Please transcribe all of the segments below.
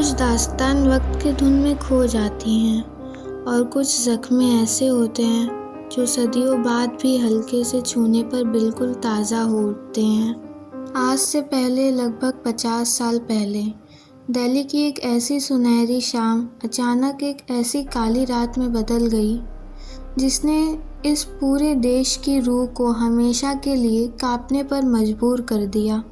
कुछ दास्तान वक्त की धुन में खो जाती हैं और कुछ ज़ख्म ऐसे होते हैं जो सदियों बाद भी हल्के से छूने पर बिल्कुल ताज़ा हो उठते हैं। आज से पहले लगभग 50 साल पहले दिल्ली की एक ऐसी सुनहरी शाम अचानक एक ऐसी काली रात में बदल गई जिसने इस पूरे देश की रूह को हमेशा के लिए कांपने पर मजबूर कर दिया।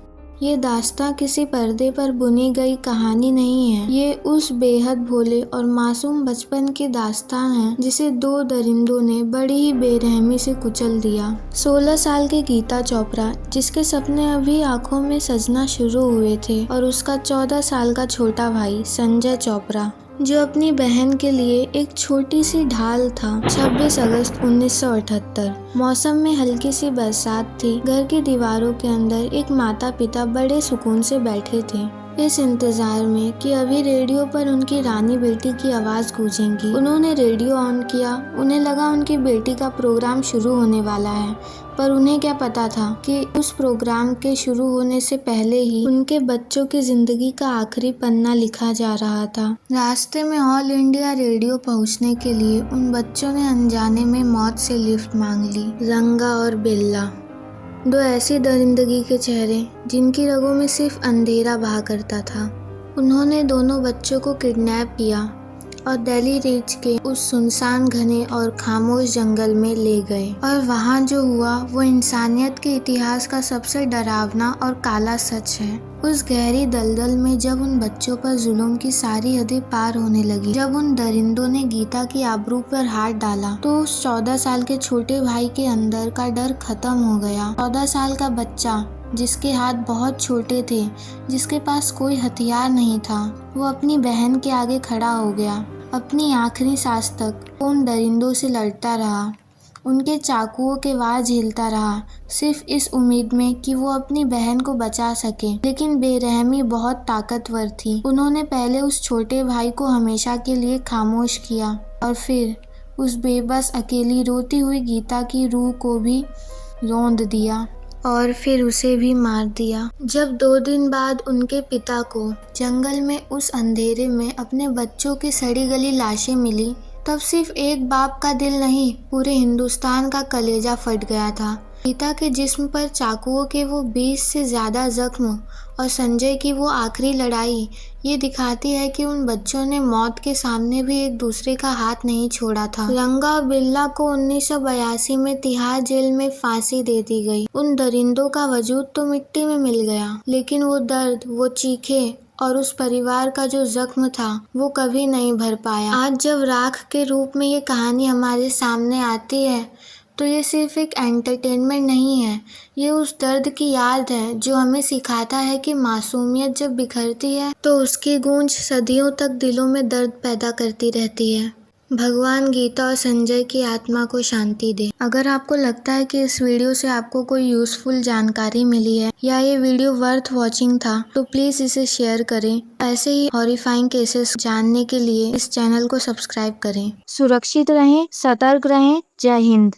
ये दास्तां किसी पर्दे पर बुनी गई कहानी नहीं है, ये उस बेहद भोले और मासूम बचपन की दास्तां है जिसे दो दरिंदों ने बड़ी ही बेरहमी से कुचल दिया। 16 साल की गीता चोपड़ा, जिसके सपने अभी आंखों में सजना शुरू हुए थे, और उसका 14 साल का छोटा भाई संजय चोपड़ा, जो अपनी बहन के लिए एक छोटी सी ढाल था। 26 अगस्त 1978। मौसम में हल्की सी बरसात थी। घर की दीवारों के अंदर एक माता पिता बड़े सुकून से बैठे थे, इस इंतजार में कि अभी रेडियो पर उनकी रानी बेटी की आवाज़ गूंजेगी। उन्होंने रेडियो ऑन किया। उन्हें लगा उनकी बेटी का प्रोग्राम शुरू होने वाला है, पर उन्हें क्या पता था कि उस प्रोग्राम के शुरू होने से पहले ही उनके बच्चों की ज़िंदगी का आखिरी पन्ना लिखा जा रहा था। रास्ते में ऑल इंडिया रेडियो पहुंचने के लिए उन बच्चों ने अनजाने में मौत से लिफ्ट मांग ली। रंगा और बिल्ला, दो ऐसी दरिंदगी के चेहरे जिनकी रगों में सिर्फ अंधेरा बहा करता था। उन्होंने दोनों बच्चों को किडनैप किया और दिल्ली रीच के उस सुनसान, घने और खामोश जंगल में ले गए। और वहाँ जो हुआ वो इंसानियत के इतिहास का सबसे डरावना और काला सच है। उस गहरी दलदल में जब उन बच्चों पर जुल्म की सारी हदें पार होने लगी, जब उन दरिंदों ने गीता की आबरू पर हाथ डाला, तो उस 14 साल के छोटे भाई के अंदर का डर खत्म हो गया। 14 साल का बच्चा जिसके हाथ बहुत छोटे थे, जिसके पास कोई हथियार नहीं था, वो अपनी बहन के आगे खड़ा हो गया। अपनी आखिरी सांस तक उन दरिंदों से लड़ता रहा, उनके चाकुओं के वार झेलता रहा, सिर्फ इस उम्मीद में कि वो अपनी बहन को बचा सके। लेकिन बेरहमी बहुत ताकतवर थी। उन्होंने पहले उस छोटे भाई को हमेशा के लिए खामोश किया और फिर उस बेबस, अकेली, रोती हुई गीता की रूह को भी रौंद दिया और फिर उसे भी मार दिया। जब 2 दिन बाद उनके पिता को जंगल में उस अंधेरे में अपने बच्चों की सड़ी गली लाशें मिली, तब सिर्फ एक बाप का दिल नहीं, पूरे हिंदुस्तान का कलेजा फट गया था। गीता के जिस्म पर चाकुओं के वो 20 से ज़्यादा जख्म और संजय की वो आखिरी लड़ाई ये दिखाती है कि उन बच्चों ने मौत के सामने भी एक दूसरे का हाथ नहीं छोड़ा था। रंगा और बिल्ला को 1982 में तिहाड़ जेल में फांसी दे दी गई। उन दरिंदों का वजूद तो मिट्टी में मिल गया, लेकिन वो दर्द, वो चीखें और उस परिवार का जो जख्म था वो कभी नहीं भर पाया। आज जब राख के रूप में ये कहानी हमारे सामने आती है तो ये सिर्फ एक एंटरटेनमेंट नहीं है, ये उस दर्द की याद है जो हमें सिखाता है कि मासूमियत जब बिखरती है तो उसकी गूंज सदियों तक दिलों में दर्द पैदा करती रहती है। भगवान गीता और संजय की आत्मा को शांति दे। अगर आपको लगता है कि इस वीडियो से आपको कोई यूज़फुल जानकारी मिली है या ये वीडियो वर्थ वॉचिंग था, तो प्लीज़ इसे शेयर करें। ऐसे ही हॉरिफाइंग केसेस जानने के लिए इस चैनल को सब्सक्राइब करें। सुरक्षित रहें, सतर्क रहें। जय हिंद।